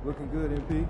Looking good, MP.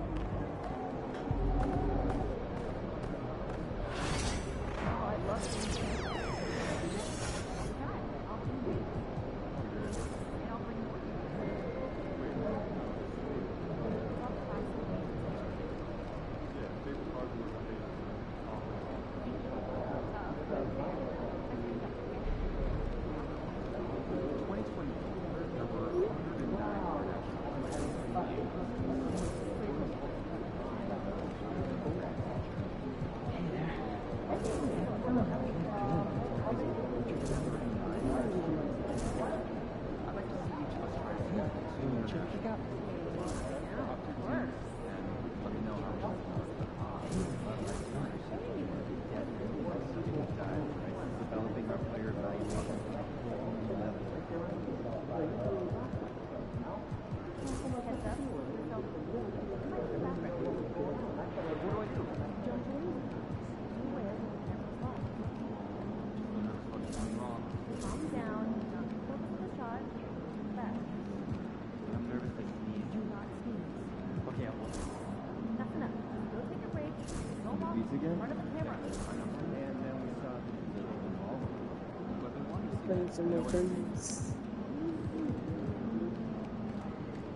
Playing some more friends.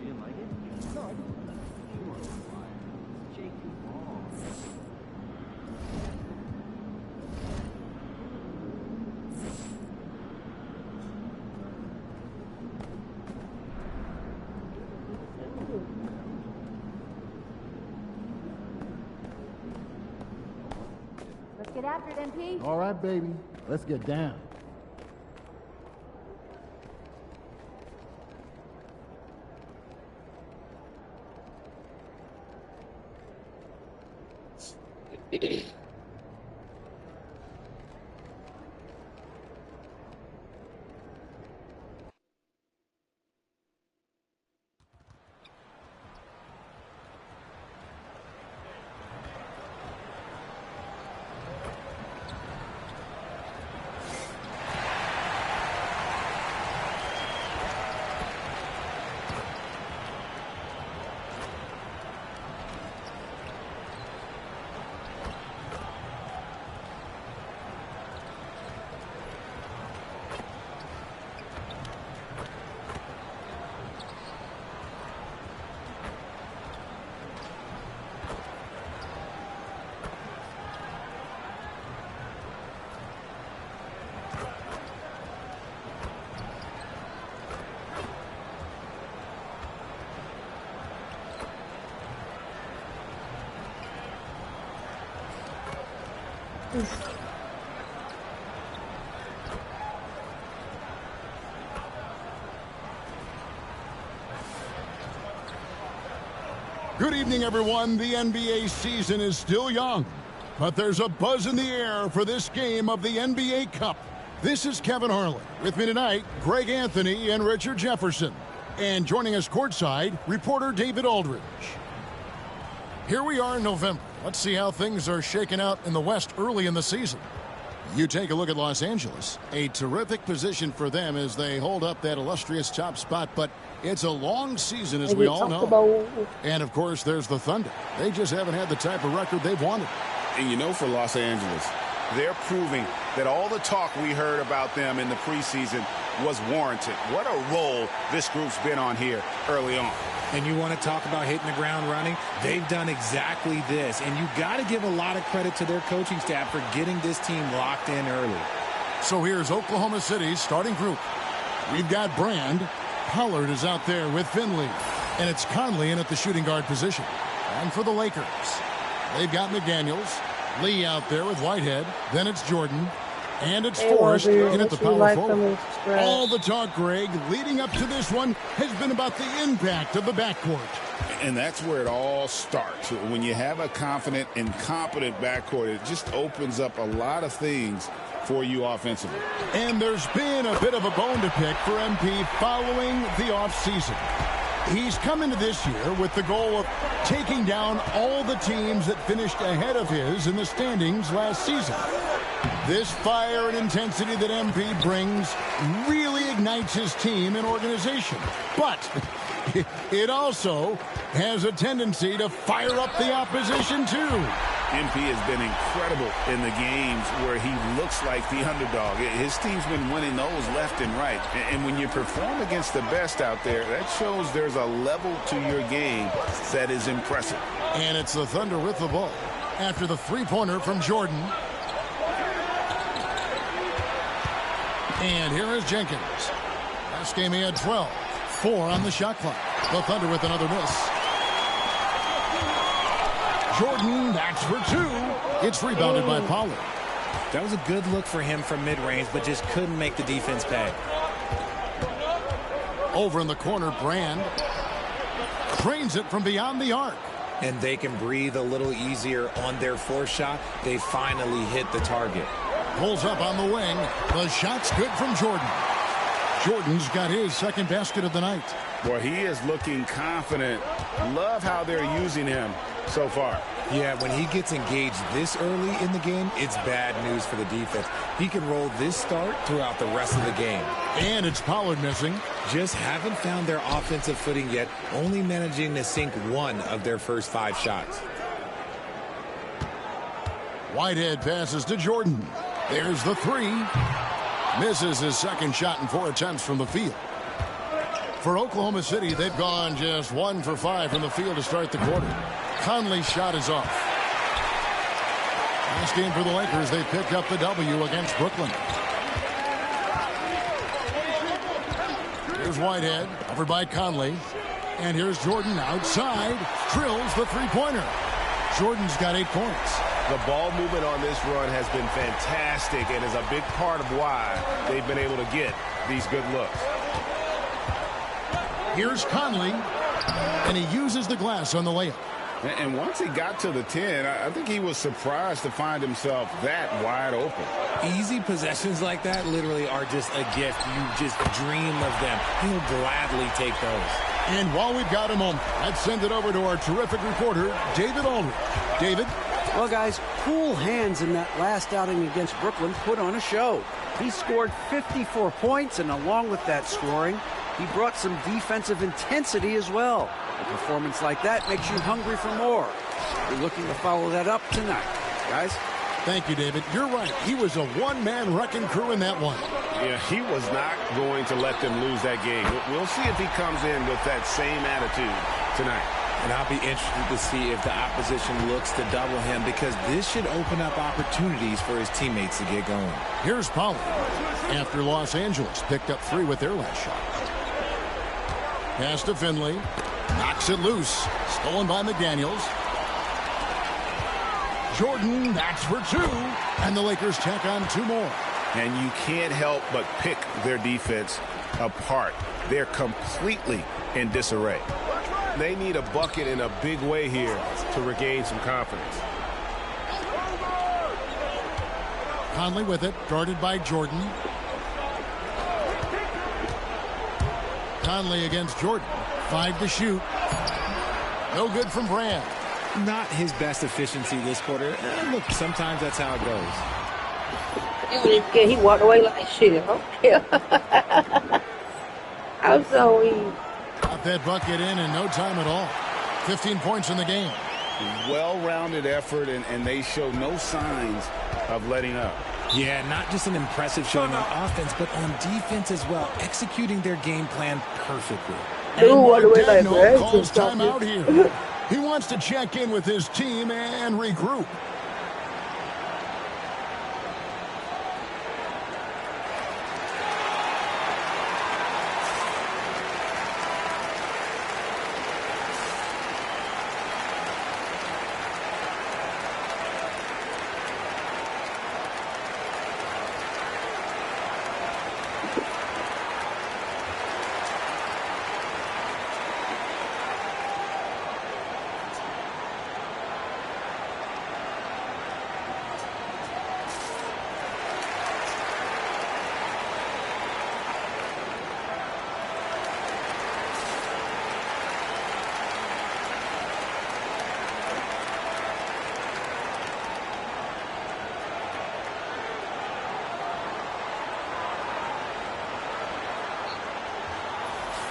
You didn't like it? No, I didn't. Jake, you wrong. Let's get after it, MP. All right, baby. Let's get down. Good evening, everyone. The NBA season is still young, but there's a buzz in the air for this game of the NBA Cup. This is Kevin Harlan. With me tonight, Greg Anthony and Richard Jefferson. And joining us courtside, reporter David Aldridge. Here we are in November. Let's see how things are shaking out in the West early in the season. You take a look at Los Angeles. A terrific position for them as they hold up that illustrious top spot, but it's a long season, as we all know. And, of course, there's the Thunder. They just haven't had the type of record they've wanted. And you know, for Los Angeles, they're proving that all the talk we heard about them in the preseason was warranted. What a role this group's been on here early on. And you want to talk about hitting the ground running? They've done exactly this. And you got to give a lot of credit to their coaching staff for getting this team locked in early. So here's Oklahoma City's starting group. We've got Brand. Pollard is out there with Finley. And it's Conley in at the shooting guard position. And for the Lakers, they've got McDaniels. Lee out there with Whitehead. Then it's Jordan. And it's Hey, Forrest Walter, in at the if you power like forward. them, subscribe. All the talk, Greg, leading up to this one has been about the impact of the backcourt. And that's where it all starts. When you have a confident and competent backcourt, it just opens up a lot of things for you offensively. And there's been a bit of a bone to pick for MP following the offseason. He's come into this year with the goal of taking down all the teams that finished ahead of his in the standings last season. This fire and intensity that MP brings really ignites his team and organization. But it also has a tendency to fire up the opposition, too. MP has been incredible in the games where he looks like the underdog. His team's been winning those left and right. And when you perform against the best out there, that shows there's a level to your game that is impressive. And it's the Thunder with the ball after the three-pointer from Jordan. And here is Jenkins. Last game he had 12. 4 on the shot clock. The Thunder with another miss. Jordan, that's for 2. It's rebounded by Pollard. That was a good look for him from mid-range, but just couldn't make the defense pay. Over in the corner, Brand cranes it from beyond the arc. And they can breathe a little easier on their fourth shot. They finally hit the target. Pulls up on the wing. The shot's good from Jordan. Jordan's got his second basket of the night. Boy, he is looking confident. Love how they're using him so far. Yeah, when he gets engaged this early in the game, it's bad news for the defense. He can roll this start throughout the rest of the game. And it's Pollard missing. Just haven't found their offensive footing yet, only managing to sink 1 of their first 5 shots. Whitehead passes to Jordan. There's the 3. Misses his second shot in 4 attempts from the field. For Oklahoma City, they've gone just 1 for 5 from the field to start the quarter. Conley's shot is off. Last game for the Lakers, they picked up the W against Brooklyn. Here's Whitehead, covered by Conley. And here's Jordan outside, drills the three-pointer. Jordan's got 8 points. The ball movement on this run has been fantastic and is a big part of why they've been able to get these good looks. Here's Conley, and he uses the glass on the layup. And once he got to the 10, I think he was surprised to find himself that wide open. Easy possessions like that literally are just a gift. You just dream of them. He'll gladly take those. And while we've got a moment, let's send it over to our terrific reporter, David Aldridge. David? Well, guys, cool hands in that last outing against Brooklyn put on a show. He scored 54 points, and along with that scoring, he brought some defensive intensity as well. A performance like that makes you hungry for more. We're looking to follow that up tonight. Guys? Thank you, David. You're right. He was a one-man wrecking crew in that one. Yeah, he was not going to let them lose that game. We'll see if he comes in with that same attitude tonight. And I'll be interested to see if the opposition looks to double him, because this should open up opportunities for his teammates to get going. Here's Pollard. After Los Angeles picked up 3 with their last shot. Pass to Finley. Knocks it loose. Stolen by McDaniels. Jordan, that's for 2. And the Lakers tack on 2 more. And you can't help but pick their defense apart. They're completely in disarray. They need a bucket in a big way here to regain some confidence. Conley with it, guarded by Jordan. Conley against Jordan. 5 to shoot. No good from Brand. Not his best efficiency this quarter. Look, sometimes that's how it goes. He walked away like shit. Okay. I'm so weak. Got that bucket in no time at all. 15 points in the game. Well-rounded effort, and they show no signs of letting up. Yeah, not just an impressive showing on offense, but on defense as well, executing their game plan perfectly. Daniel calls timeout here. He wants to check in with his team and regroup.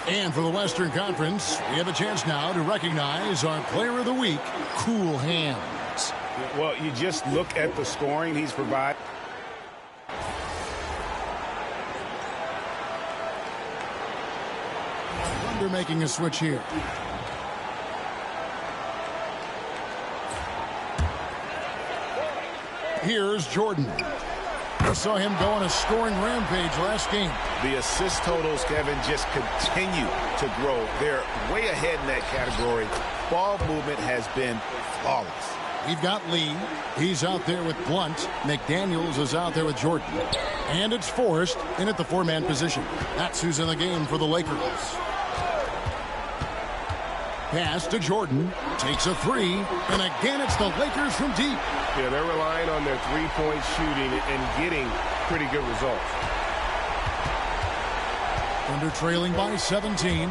And for the Western Conference, we have a chance now to recognize our Player of the Week, Cool Hands. Well, you just look at the scoring he's provided. Thunder making a switch here. Here's Jordan. We saw him go on a scoring rampage last game. The assist totals, Kevin, just continue to grow. They're way ahead in that category. Ball movement has been flawless. We've got Lee. He's out there with Blunt. McDaniels is out there with Jordan. And it's Forrest in at the four-man position. That's who's in the game for the Lakers. Pass to Jordan. Takes a three. And again, it's the Lakers from deep. Yeah, they're relying on their three-point shooting and getting pretty good results. Under trailing by 17.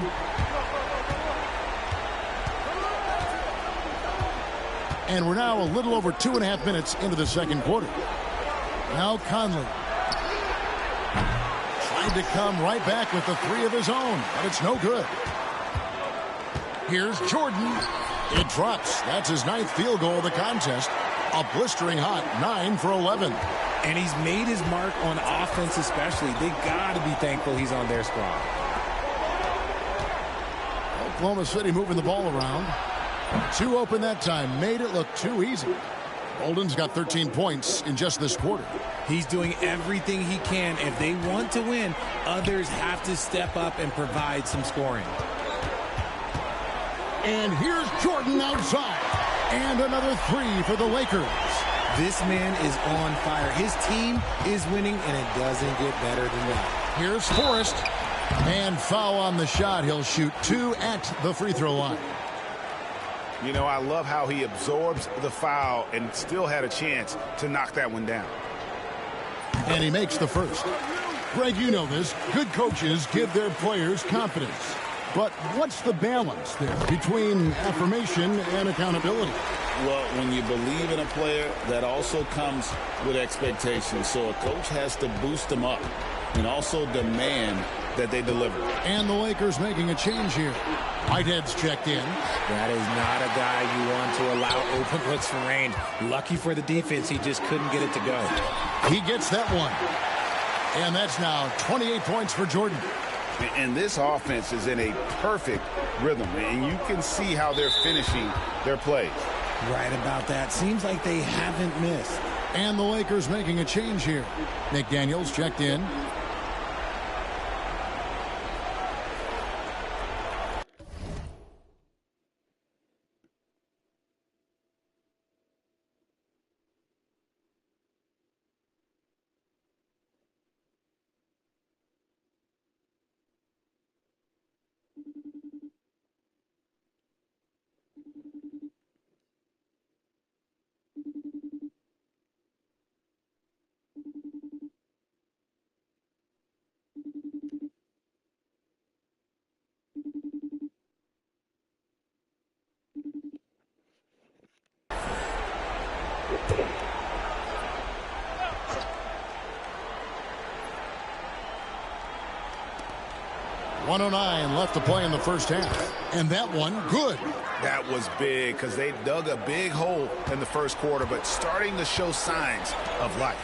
And we're now a little over 2.5 minutes into the second quarter. Now Conley. Tried to come right back with the three of his own, but it's no good. Here's Jordan. It drops. That's his 9th field goal of the contest. A blistering hot 9 for 11. And he's made his mark on offense especially. They got to be thankful he's on their squad. Oklahoma City moving the ball around. Too open that time. Made it look too easy. Bolden's got 13 points in just this quarter. He's doing everything he can. If they want to win, others have to step up and provide some scoring. And here's Jordan outside. And another three for the Lakers. This man is on fire. His team is winning, and it doesn't get better than that. Here's Forrest. And foul on the shot. He'll shoot 2 at the free throw line. You know, I love how he absorbs the foul and still had a chance to knock that one down. And he makes the first. Greg, you know this. Good coaches give their players confidence. But what's the balance there between affirmation and accountability? Well, when you believe in a player, that also comes with expectations. So a coach has to boost them up and also demand that they deliver. And the Lakers making a change here. Whitehead's checked in. That is not a guy you want to allow open looks from range. Lucky for the defense, he just couldn't get it to go. He gets that one. And that's now 28 points for Jordan. And this offense is in a perfect rhythm, and you can see how they're finishing their plays. Right about that. Seems like they haven't missed. And the Lakers making a change here. McDaniels checked in. .109 left to play in the first half. And that one, good. That was big because they dug a big hole in the first quarter, but starting to show signs of life.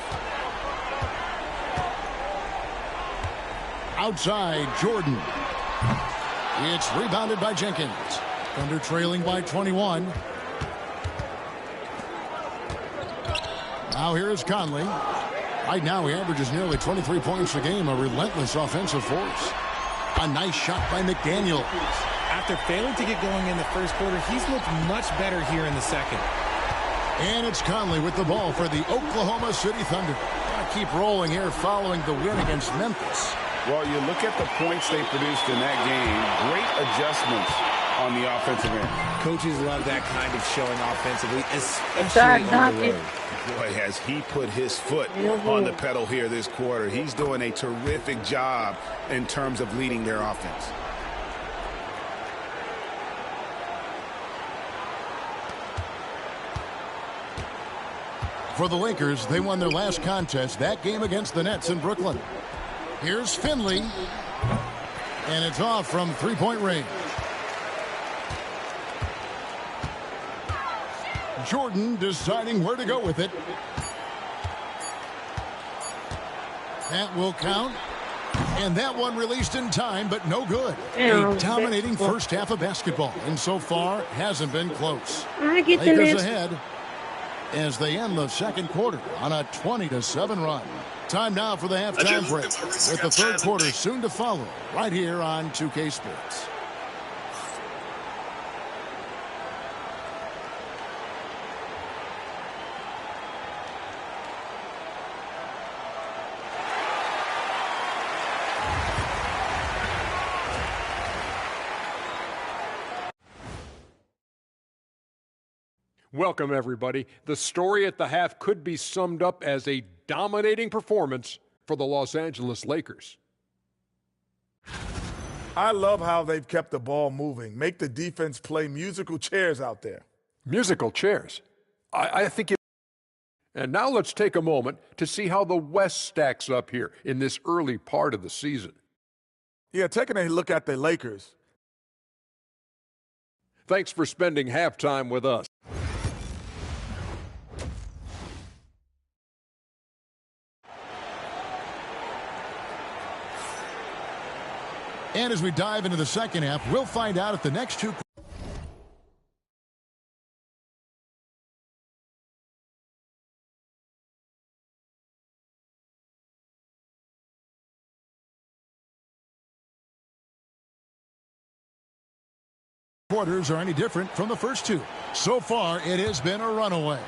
Outside, Jordan. It's rebounded by Jenkins. Thunder trailing by 21. Now here is Conley. Right now he averages nearly 23 points a game, a relentless offensive force. A nice shot by McDaniels. After failing to get going in the first quarter, he's looked much better here in the second. And it's Conley with the ball for the Oklahoma City Thunder. Gotta keep rolling here following the win against Memphis. Well, you look at the points they produced in that game. Great adjustments on the offensive end. Coaches love that kind of showing offensively, especially on the road. Boy, has he put his foot on the pedal here this quarter. He's doing a terrific job in terms of leading their offense. For the Lakers, they won their last contest, that game against the Nets in Brooklyn. Here's Finley. And it's off from three-point range. Jordan deciding where to go with it. That will count. And that one released in time, but no good. A dominating first half of basketball, and so far hasn't been close. Lakers ahead as they end the second quarter on a 20-7 run. Time now for the halftime break, with the third quarter soon to follow, right here on 2K Sports. Welcome, everybody. The story at the half could be summed up as a dominating performance for the Los Angeles Lakers. I love how they've kept the ball moving. Make the defense play musical chairs out there. Musical chairs? I think it... And now let's take a moment to see how the West stacks up here in this early part of the season. Yeah, taking a look at the Lakers. Thanks for spending halftime with us. And as we dive into the second half, we'll find out if the next two quarters are any different from the first two. So far, it has been a runaway.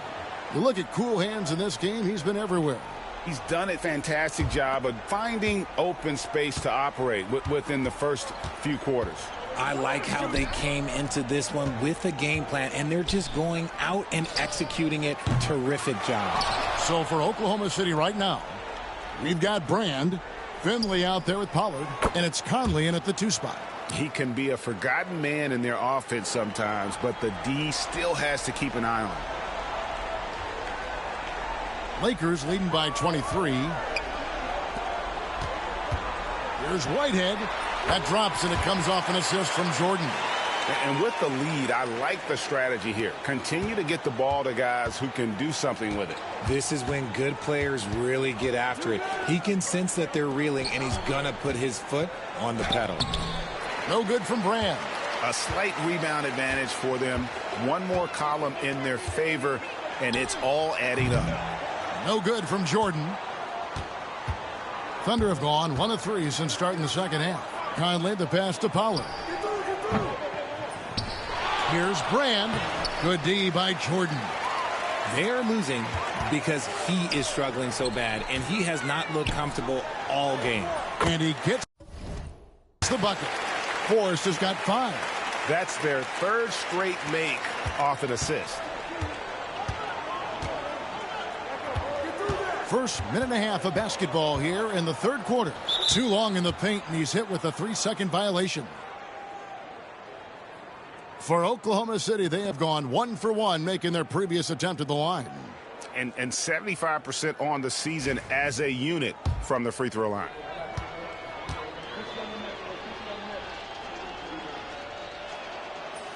You look at Cool Hands in this game, he's been everywhere. He's done a fantastic job of finding open space to operate within the first few quarters. I like how they came into this one with a game plan, and they're just going out and executing it. Terrific job. So for Oklahoma City right now, we've got Brand, Finley out there with Pollard, and it's Conley in at the 2 spot. He can be a forgotten man in their offense sometimes, but the D still has to keep an eye on him. Lakers leading by 23. Here's Whitehead. That drops, and it comes off an assist from Jordan. And with the lead, I like the strategy here. Continue to get the ball to guys who can do something with it. This is when good players really get after it. He can sense that they're reeling, and he's going to put his foot on the pedal. No good from Brand. A slight rebound advantage for them. One more column in their favor, and it's all adding up. No good from Jordan. Thunder have gone 1 of 3 since starting the second half. Conley the pass to Pollard. Here's Brand. Good D by Jordan. They are losing because he is struggling so bad, and he has not looked comfortable all game. And he gets the bucket. Forrest has got 5. That's their third straight make off an assist. First minute and a half of basketball here in the third quarter. Too long in the paint, and he's hit with a 3-second violation. For Oklahoma City, they have gone 1 for 1, making their previous attempt at the line. And 75% on the season as a unit from the free throw line.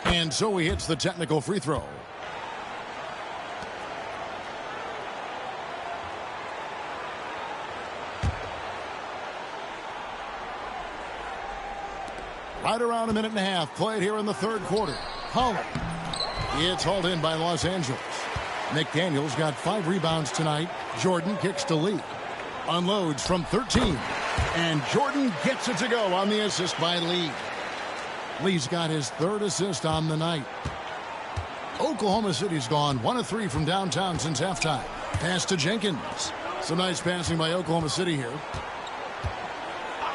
And so he hits the technical free throw. Right around a minute and a half played here in the third quarter. Pollard. It's hauled in by Los Angeles. McDaniels got 5 rebounds tonight. Jordan kicks to Lee. Unloads from 13. And Jordan gets it to go on the assist by Lee. Lee's got his 3rd assist on the night. Oklahoma City's gone 1 of 3 from downtown since halftime. Pass to Jenkins. Some nice passing by Oklahoma City here.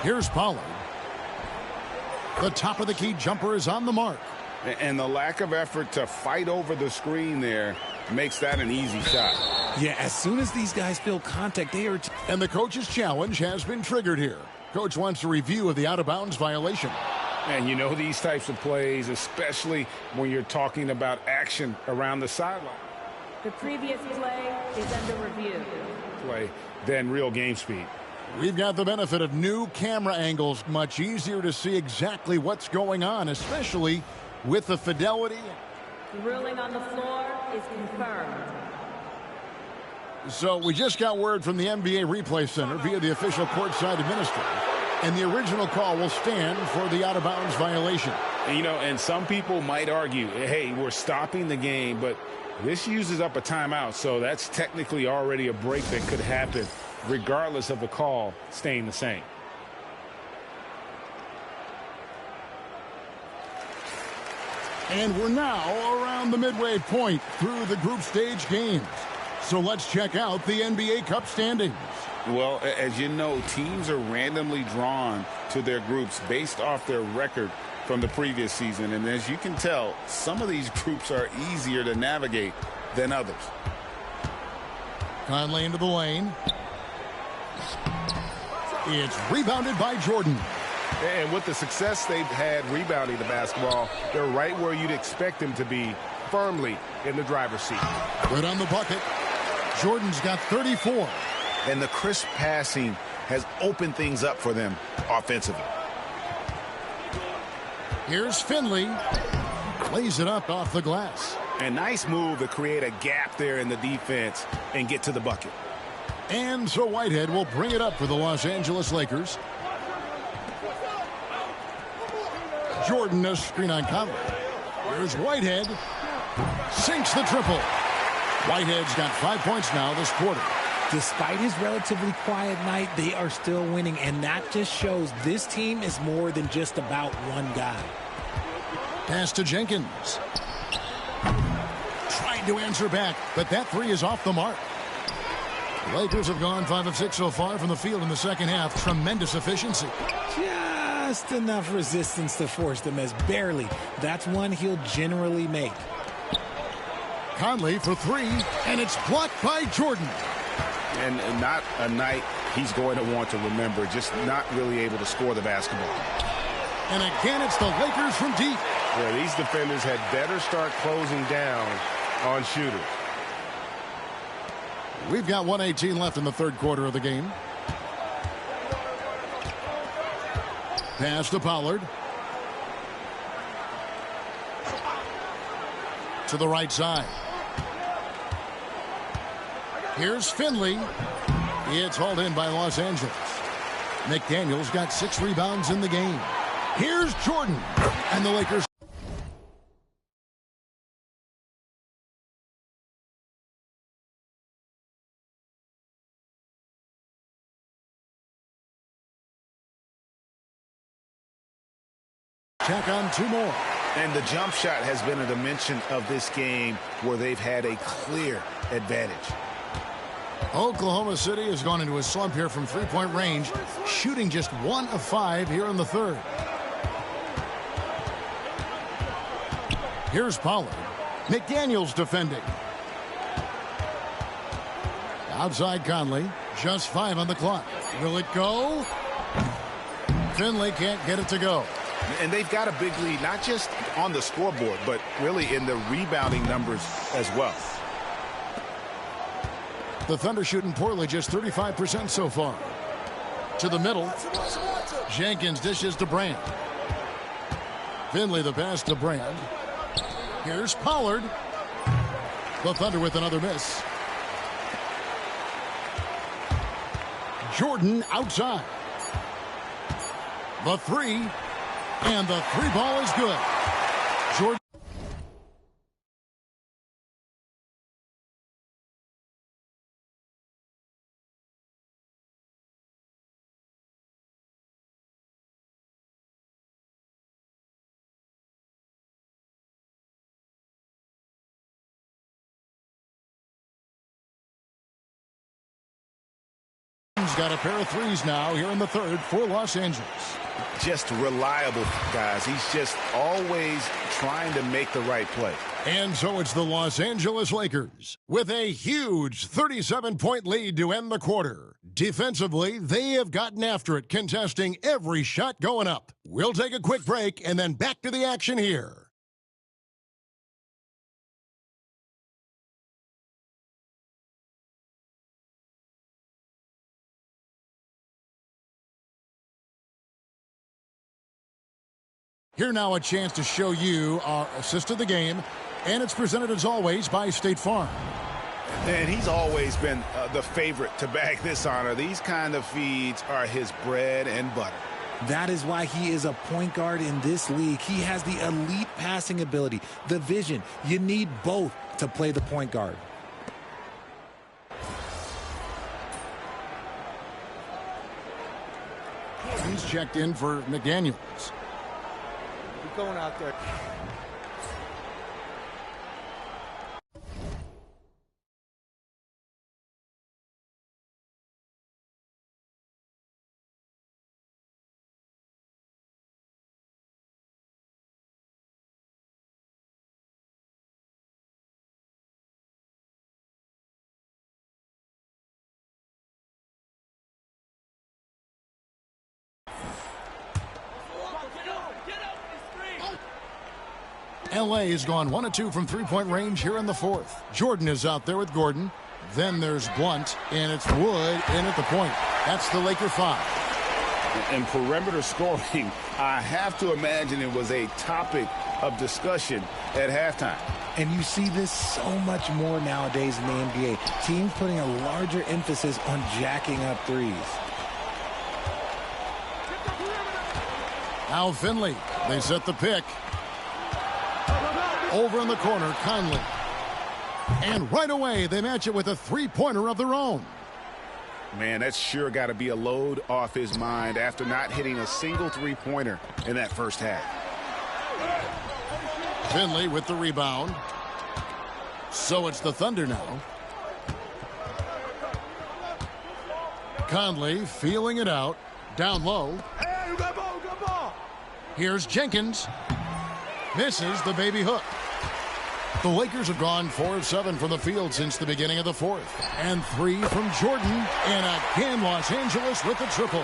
Here's Pollard. The top of the key jumper is on the mark. And the lack of effort to fight over the screen there makes that an easy shot. Yeah, as soon as these guys feel contact, they are... And the coach's challenge has been triggered here. Coach wants a review of the out-of-bounds violation. And you know these types of plays, especially when you're talking about action around the sideline. The previous play is under review. Then real game speed. We've got the benefit of new camera angles. Much easier to see exactly what's going on, especially with the fidelity. Ruling on the floor is confirmed. So we just got word from the NBA Replay Center via the official courtside administrator, and the original call will stand for the out-of-bounds violation. You know, and some people might argue, hey, we're stopping the game, but this uses up a timeout, so that's technically already a break that could happen regardless of the call staying the same. And we're now around the midway point through the group stage games. So let's check out the NBA Cup standings. Well, as you know, teams are randomly drawn to their groups based off their record from the previous season. And as you can tell, some of these groups are easier to navigate than others. Conley into the lane. It's rebounded by Jordan. And with the success they've had rebounding the basketball, they're right where you'd expect them to be, firmly in the driver's seat. Good on the bucket. Jordan's got 34. And the crisp passing has opened things up for them offensively. Here's Finley. Lays it up off the glass. A nice move to create a gap there in the defense and get to the bucket. And so Whitehead will bring it up for the Los Angeles Lakers. Jordan, a screen on Conley. Here's Whitehead. Sinks the triple. Whitehead's got 5 points now this quarter. Despite his relatively quiet night, they are still winning, and that just shows this team is more than just about one guy. Pass to Jenkins. Trying to answer back, but that three is off the mark. The Lakers have gone 5 of 6 so far from the field in the second half. Tremendous efficiency. Just enough resistance to force them as barely. That's one he'll generally make. Conley for three, and it's blocked by Jordan. And not a night he's going to want to remember, just not really able to score the basketball. And again, it's the Lakers from deep. Yeah, these defenders had better start closing down on shooters. We've got 1:18 left in the third quarter of the game. Pass to Pollard. To the right side. Here's Finley. It's hauled in by Los Angeles. McDaniel's got 6 rebounds in the game. Here's Jordan. And the Lakers. Check on 2 more. And the jump shot has been a dimension of this game where they've had a clear advantage. Oklahoma City has gone into a slump here from 3-point range, shooting just 1 of 5 here in the third. Here's Pollard. McDaniel's defending. Outside Conley. Just 5 on the clock. Will it go? Finley can't get it to go. And they've got a big lead, not just on the scoreboard, but really in the rebounding numbers as well. The Thunder shooting poorly, just 35% so far. To the middle. Jenkins dishes to Brand. Finley the pass to Brand. Here's Pollard. The Thunder with another miss. Jordan outside. The three. And the 3 ball is good. Jordan. Got a pair of threes now here in the third for Los Angeles. Just reliable, guys. He's just always trying to make the right play. And so it's the Los Angeles Lakers with a huge 37-point lead to end the quarter. Defensively, they have gotten after it, contesting every shot going up. We'll take a quick break and then back to the action here. Here now a chance to show you our assist of the game, and it's presented as always by State Farm. And he's always been the favorite to bag this honor. These kind of feeds are his bread and butter. That is why he is a point guard in this league. He has the elite passing ability, the vision. You need both to play the point guard. He's checked in for McDaniels. Keep going out there. LA has gone 1 of 2 from three-point range here in the fourth. Jordan is out there with Gordon. Then there's Blunt, and it's Wood in at the point. That's the Laker 5. And perimeter scoring, I have to imagine it was a topic of discussion at halftime. And you see this so much more nowadays in the NBA. Teams putting a larger emphasis on jacking up threes. Now Finley. They set the pick. Over in the corner, Conley. And right away, they match it with a three-pointer of their own. Man, that's sure got to be a load off his mind after not hitting a single three-pointer in that first half. Finley with the rebound. So it's the Thunder now. Conley feeling it out. Down low. Hey, you got ball, got ball. Here's Jenkins. Misses the baby hook. The Lakers have gone 4 of 7 from the field since the beginning of the fourth. And 3 from Jordan. And again, Los Angeles with the triple.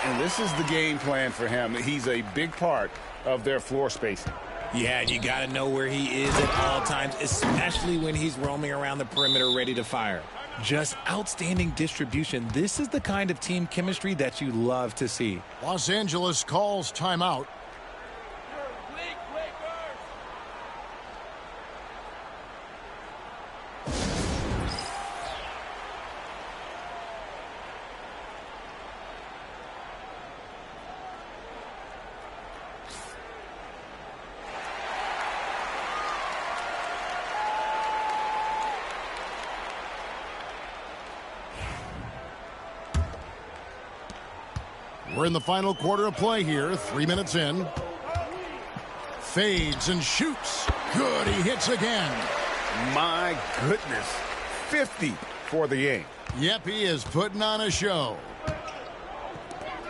And this is the game plan for him. He's a big part of their floor spacing. Yeah, you got to know where he is at all times, especially when he's roaming around the perimeter ready to fire. Just outstanding distribution. This is the kind of team chemistry that you love to see. Los Angeles calls timeout. We're in the final quarter of play here. 3 minutes in. Fades and shoots. Good, he hits again. My goodness. 50 for the game. Yep, he is putting on a show.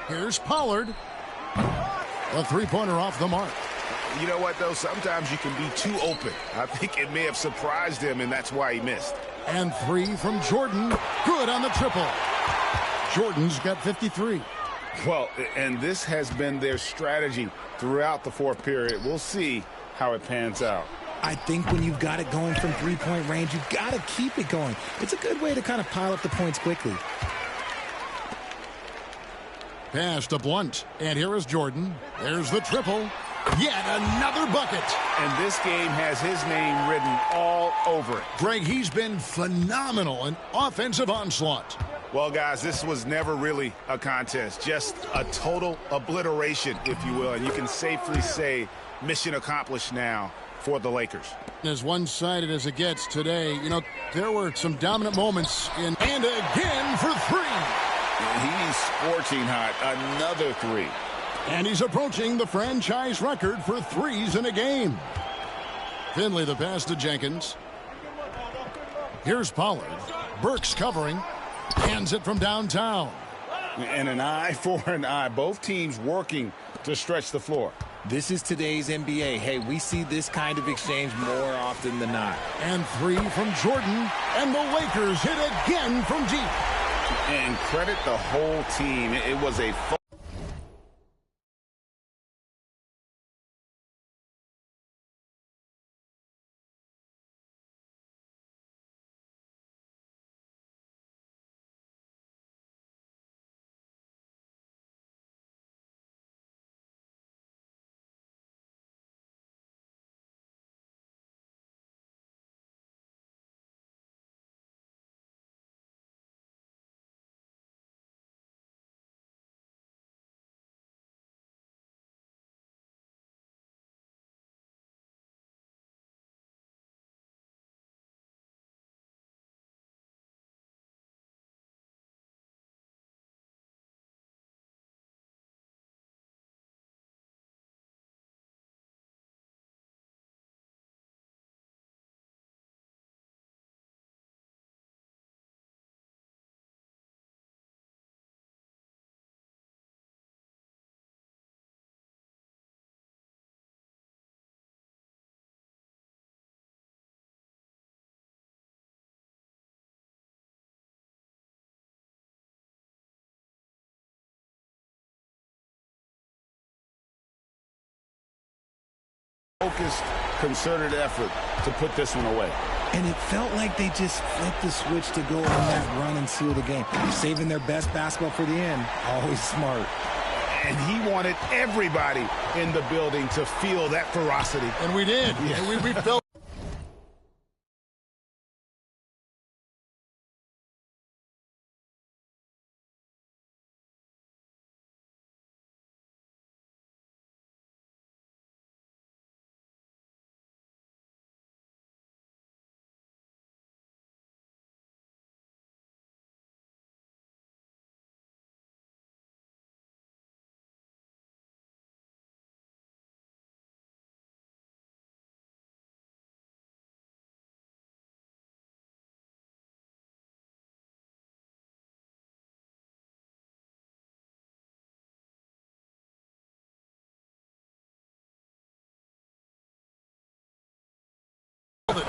Here's Pollard. A three-pointer off the mark. You know what, though? Sometimes you can be too open. I think it may have surprised him, and that's why he missed. And 3 from Jordan. Good on the triple. Jordan's got 53. Well, and this has been their strategy throughout the fourth period. We'll see how it pans out. I think when you've got it going from three-point range, you've got to keep it going. It's a good way to kind of pile up the points quickly. Pass to Blunt. And here is Jordan. There's the triple. Yet another bucket. And this game has his name written all over it. Greg, he's been phenomenal in offensive onslaught. Well, guys, this was never really a contest, just a total obliteration, if you will. And you can safely say mission accomplished now for the Lakers. As one-sided as it gets today, you know, there were some dominant moments. And again for 3. He's scorching hot. Another 3. And he's approaching the franchise record for threes in a game. Finley the pass to Jenkins. Here's Pollard. Burks covering. Hands it from downtown. And an eye for an eye. Both teams working to stretch the floor. This is today's NBA. Hey, we see this kind of exchange more often than not. And 3 from Jordan. And the Lakers hit again from deep. And credit the whole team. It was a Focused, concerted effort to put this one away. And it felt like they just flipped the switch to go on that run and seal the game. Saving their best basketball for the end. Always smart. And he wanted everybody in the building to feel that ferocity. And we did. Yeah. We felt it.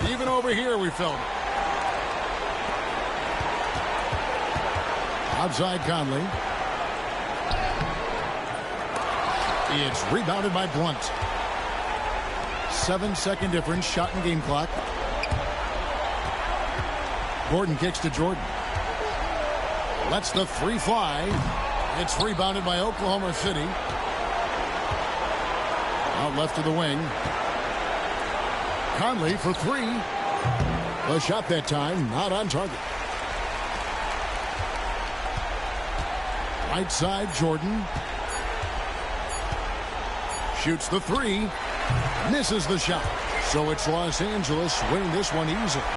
Even over here we felt it. Outside Conley. It's rebounded by Blunt. 7-second difference, shot and game clock. Gordon kicks to Jordan. Lets the three fly. It's rebounded by Oklahoma City. Out left of the wing. Conley for three. The shot that time, not on target. Right side, Jordan. Shoots the three. Misses the shot. So it's Los Angeles winning this one easily.